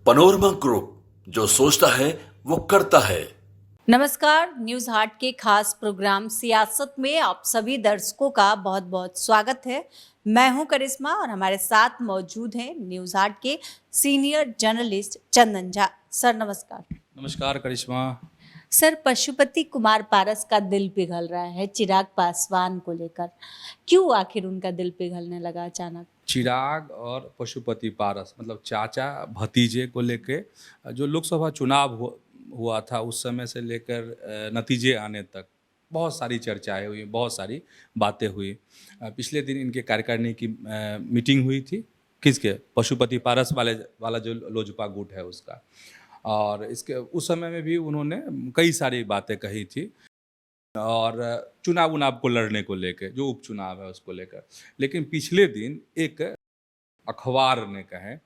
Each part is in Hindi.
पनोरमा ग्रुप, जो सोचता है वो करता है। नमस्कार। न्यूज हाट के खास प्रोग्राम सियासत में आप सभी दर्शकों का बहुत बहुत स्वागत है। मैं हूं करिश्मा और हमारे साथ मौजूद हैं न्यूज हाट के senior journalist Chandan Jha. Sir नमस्कार। नमस्कार करिश्मा। सर, पशुपति कुमार पारस का दिल पिघल रहा है चिराग पासवान को लेकर। क्यों आखिर उनका दिल पिघलने लगा अचानक? चिराग और पशुपति पारस मतलब चाचा भतीजे को लेके जो लोकसभा चुनाव हुआ था उस समय से लेकर नतीजे आने तक बहुत सारी चर्चाएं हुई, बहुत सारी बातें हुई। पिछले दिन इनके कार्यकारिणी की मीटिंग हुई थी। किसके? पशुपति पारस वाला जो लोजपा गुट है उसका। और इसके उस समय में भी उन्होंने कई सारी बातें कही थी और चुनाव को लड़ने को लेकर, जो उपचुनाव है उसको लेकर। लेकिन पिछले दिन एक अखबार ने कहे,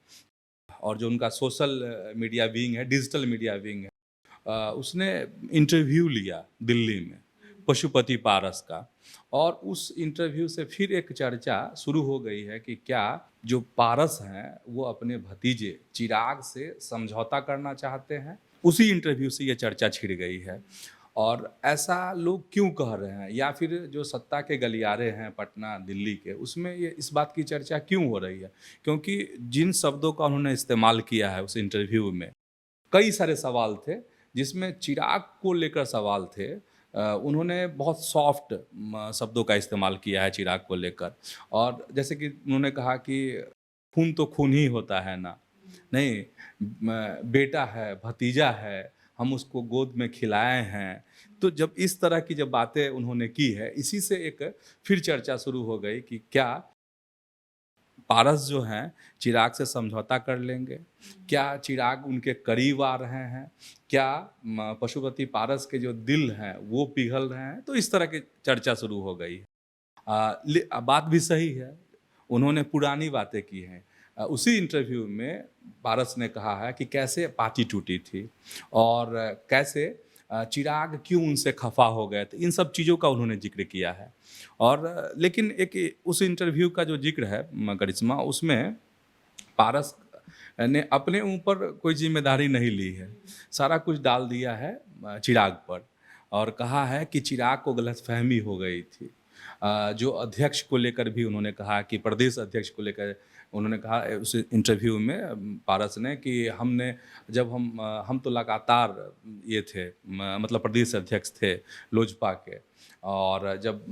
और जो उनका सोशल मीडिया विंग है, डिजिटल मीडिया विंग है, उसने इंटरव्यू लिया दिल्ली में पशुपति पारस का। और उस इंटरव्यू से फिर एक चर्चा शुरू हो गई है कि क्या जो पारस हैं वो अपने भतीजे चिराग से समझौता करना चाहते हैं। उसी इंटरव्यू से ये चर्चा छिड़ गई है। और ऐसा लोग क्यों कह रहे हैं, या फिर जो सत्ता के गलियारे हैं पटना दिल्ली के, उसमें ये इस बात की चर्चा क्यों हो रही है? क्योंकि जिन शब्दों का उन्होंने इस्तेमाल किया है उस इंटरव्यू में, कई सारे सवाल थे जिसमें चिराग को लेकर सवाल थे। उन्होंने बहुत सॉफ्ट शब्दों का इस्तेमाल किया है चिराग को लेकर। और जैसे कि उन्होंने कहा कि खून तो खून ही होता है ना, नहीं बेटा है, भतीजा है, हम उसको गोद में खिलाए हैं। तो जब इस तरह की जब बातें उन्होंने की है, इसी से एक फिर चर्चा शुरू हो गई कि क्या पारस जो हैं चिराग से समझौता कर लेंगे, क्या चिराग उनके करीब आ रहे हैं, क्या पशुपति पारस के जो दिल हैं वो पिघल रहे हैं। तो इस तरह की चर्चा शुरू हो गई है। बात भी सही है, उन्होंने पुरानी बातें की हैं। उसी इंटरव्यू में पारस ने कहा है कि कैसे पार्टी टूटी थी और कैसे चिराग क्यों उनसे खफा हो गए थे। इन सब चीज़ों का उन्होंने जिक्र किया है। और लेकिन एक उस इंटरव्यू का जो जिक्र है करिश्मा, उसमें पारस ने अपने ऊपर कोई जिम्मेदारी नहीं ली है, सारा कुछ डाल दिया है चिराग पर। और कहा है कि चिराग को गलतफहमी हो गई थी। जो अध्यक्ष को लेकर भी उन्होंने कहा कि प्रदेश अध्यक्ष को लेकर उन्होंने कहा उस इंटरव्यू में पारस ने कि जब हम तो लगातार ये थे, मतलब प्रदेश अध्यक्ष थे लोजपा के। और जब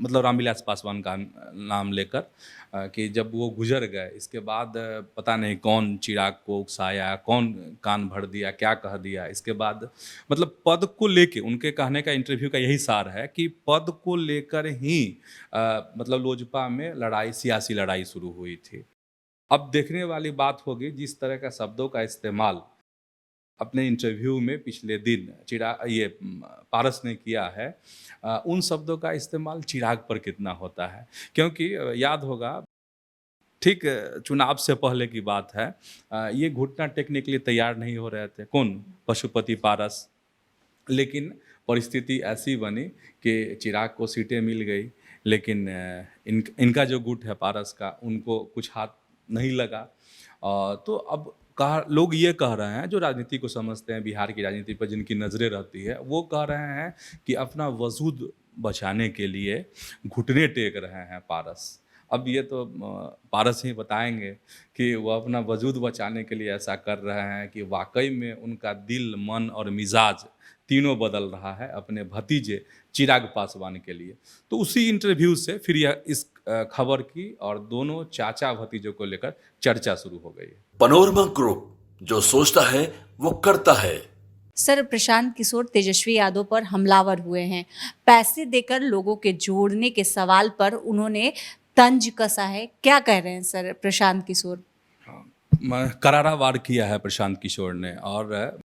मतलब रामविलास पासवान का नाम लेकर कि जब वो गुजर गए, इसके बाद पता नहीं कौन चिराग को उकसाया, कौन कान भर दिया, क्या कह दिया। इसके बाद मतलब पद को लेके उनके कहने का, इंटरव्यू का यही सार है कि पद को लेकर ही मतलब लोजपा में लड़ाई, सियासी लड़ाई शुरू हुई थी। अब देखने वाली बात होगी जिस तरह का शब्दों का इस्तेमाल अपने इंटरव्यू में पिछले दिन पारस ने किया है, उन शब्दों का इस्तेमाल चिराग पर कितना होता है। क्योंकि याद होगा, ठीक चुनाव से पहले की बात है, ये घुटना टेकने के लिए तैयार नहीं हो रहे थे। कौन? पशुपति पारस। लेकिन परिस्थिति ऐसी बनी कि चिराग को सीटें मिल गई, लेकिन इनका जो गुट है पारस का, उनको कुछ हाथ नहीं लगा। तो अब लोग ये कह रहे हैं, जो राजनीति को समझते हैं, बिहार की राजनीति पर जिनकी नज़रें रहती है, वो कह रहे हैं कि अपना वजूद बचाने के लिए घुटने टेक रहे हैं पारस। अब ये तो पारस ही बताएंगे कि वो अपना वजूद बचाने के लिए ऐसा कर रहे हैं कि वाकई में उनका दिल, मन और मिजाज तीनों बदल रहा है अपने भतीजे चिराग पासवान के लिए। तो उसी इंटरव्यू से फिर यह इस खबर की और दोनों चाचा भतीजों को लेकर चर्चा शुरू हो गई। पनोरमा ग्रुप, जो सोचता है वो करता है। सर, प्रशांत किशोर तेजस्वी यादव पर हमलावर हुए हैं। पैसे देकर लोगों के जोड़ने के सवाल पर उन्होंने तंज कसा है। क्या कह रहे हैं सर प्रशांत किशोर? करारा वार किया है प्रशांत किशोर ने, और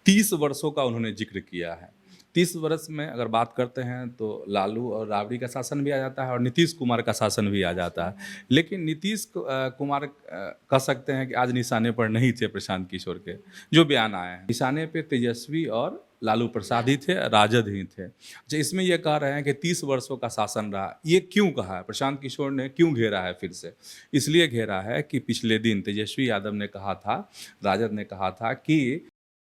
30 वर्षों का उन्होंने जिक्र किया है। 30 वर्ष में अगर बात करते हैं तो लालू और राबड़ी का शासन भी आ जाता है और नीतीश कुमार का शासन भी आ जाता है। लेकिन नीतीश कुमार कह सकते हैं कि आज निशाने पर नहीं थे प्रशांत किशोर के। जो बयान आए हैं निशाने पे तेजस्वी और लालू प्रसाद ही थे, राजद ही थे। अच्छा, इसमें ये कह रहे हैं कि 30 वर्षों का शासन रहा। ये क्यों कहा है, प्रशांत किशोर ने क्यों घेरा है फिर से? इसलिए घेरा है कि पिछले दिन तेजस्वी यादव ने कहा था, राजद ने कहा था कि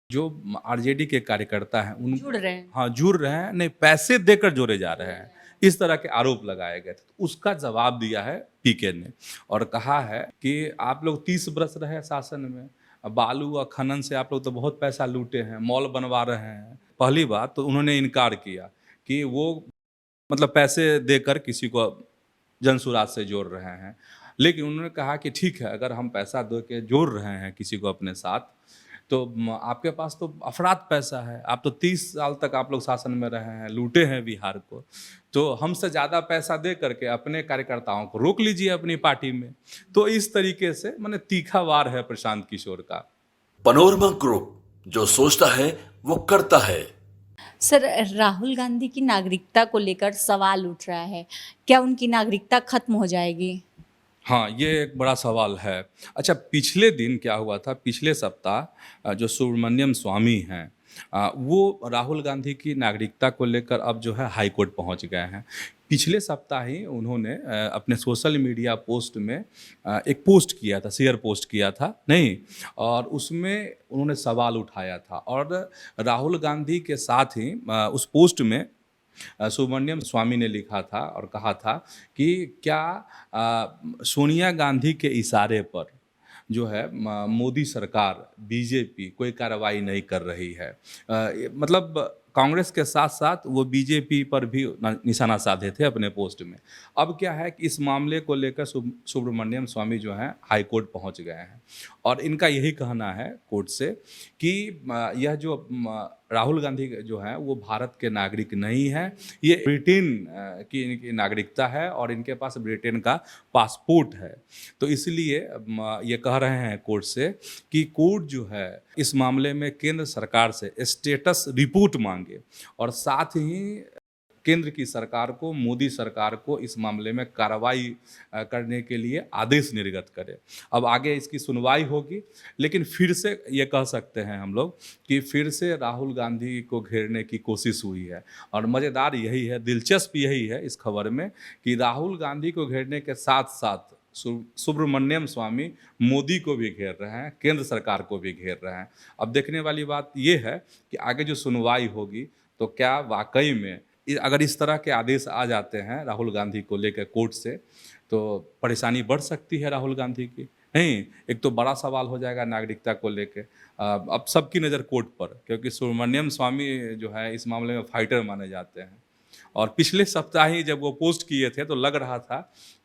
जो आरजेडी के कार्यकर्ता हैं उन जुड़ रहे हैं। हाँ, जुड़ रहे हैं, नहीं पैसे देकर जोड़े जा रहे हैं, इस तरह के आरोप लगाए गए थे। तो उसका जवाब दिया है पीके ने और कहा है कि आप लोग 30 वर्ष रहे शासन में, बालू और खनन से आप लोग तो बहुत पैसा लूटे हैं, मॉल बनवा रहे हैं। पहली बात तो उन्होंने इनकार किया कि वो मतलब पैसे देकर किसी को जनसुराज से जोड़ रहे हैं, लेकिन उन्होंने कहा कि ठीक है, अगर हम पैसा दे के जोड़ रहे हैं किसी को अपने साथ, तो आपके पास तो अफरात पैसा है, आप तो 30 साल तक आप लोग शासन में रहे हैं, लूटे हैं बिहार को, तो हमसे ज़्यादा पैसा दे करके अपने कार्यकर्ताओं को रोक लीजिए अपनी पार्टी में। तो इस तरीके से माने तीखा वार है प्रशांत किशोर का। पनोरमा ग्रुप, जो सोचता है वो करता है। सर, राहुल गांधी की नागरिकता को लेकर सवाल उठ रहा है, क्या उनकी नागरिकता खत्म हो जाएगी? हाँ, ये एक बड़ा सवाल है। अच्छा, पिछले दिन क्या हुआ था, पिछले सप्ताह जो सुब्रमण्यम स्वामी हैं, वो राहुल गांधी की नागरिकता को लेकर अब जो है हाई कोर्ट पहुंच गए हैं। पिछले सप्ताह ही उन्होंने अपने सोशल मीडिया पोस्ट में एक पोस्ट किया था, शेयर पोस्ट किया था नहीं, और उसमें उन्होंने सवाल उठाया था और राहुल गांधी के साथ ही उस पोस्ट में सुब्रमण्यम स्वामी ने लिखा था और कहा था कि क्या सोनिया गांधी के इशारे पर जो है मोदी सरकार, बीजेपी कोई कार्रवाई नहीं कर रही है। मतलब कांग्रेस के साथ साथ वो बीजेपी पर भी निशाना साधे थे अपने पोस्ट में। अब क्या है कि इस मामले को लेकर सुब्रमण्यम स्वामी जो हैं हाई कोर्ट पहुंच गए हैं और इनका यही कहना है कोर्ट से कि यह जो राहुल गांधी जो है वो भारत के नागरिक नहीं है, ये ब्रिटेन की इनकी नागरिकता है और इनके पास ब्रिटेन का पासपोर्ट है। तो इसलिए ये कह रहे हैं कोर्ट से कि कोर्ट जो है इस मामले में केंद्र सरकार से स्टेटस रिपोर्ट मांगे और साथ ही केंद्र की सरकार को, मोदी सरकार को इस मामले में कार्रवाई करने के लिए आदेश निर्गत करे। अब आगे इसकी सुनवाई होगी, लेकिन फिर से ये कह सकते हैं हम लोग कि फिर से राहुल गांधी को घेरने की कोशिश हुई है और मज़ेदार यही है, दिलचस्प यही है इस खबर में कि राहुल गांधी को घेरने के साथ साथ सुब्रमण्यम स्वामी मोदी को भी घेर रहे हैं, केंद्र सरकार को भी घेर रहे हैं। अब देखने वाली बात ये है कि आगे जो सुनवाई होगी तो क्या वाकई में अगर इस तरह के आदेश आ जाते हैं राहुल गांधी को लेकर कोर्ट से तो परेशानी बढ़ सकती है राहुल गांधी की। नहीं, एक तो बड़ा सवाल हो जाएगा नागरिकता को लेकर। अब सबकी नज़र कोर्ट पर, क्योंकि सुब्रमण्यम स्वामी जो है इस मामले में फाइटर माने जाते हैं और पिछले सप्ताह ही जब वो पोस्ट किए थे तो लग रहा था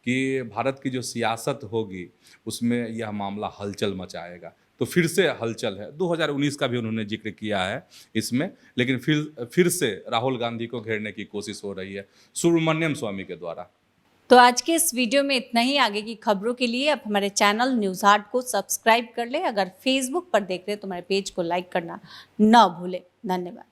कि भारत की जो सियासत होगी उसमें यह मामला हलचल मचाएगा। तो फिर से हलचल है, 2019 का भी उन्होंने जिक्र किया है इसमें, लेकिन फिर से राहुल गांधी को घेरने की कोशिश हो रही है सुब्रमण्यम स्वामी के द्वारा। तो आज के इस वीडियो में इतना ही। आगे की खबरों के लिए आप हमारे चैनल न्यूज़ हाट को सब्सक्राइब कर ले। अगर फेसबुक पर देख रहे हैं तो हमारे पेज को लाइक करना ना भूलें। धन्यवाद।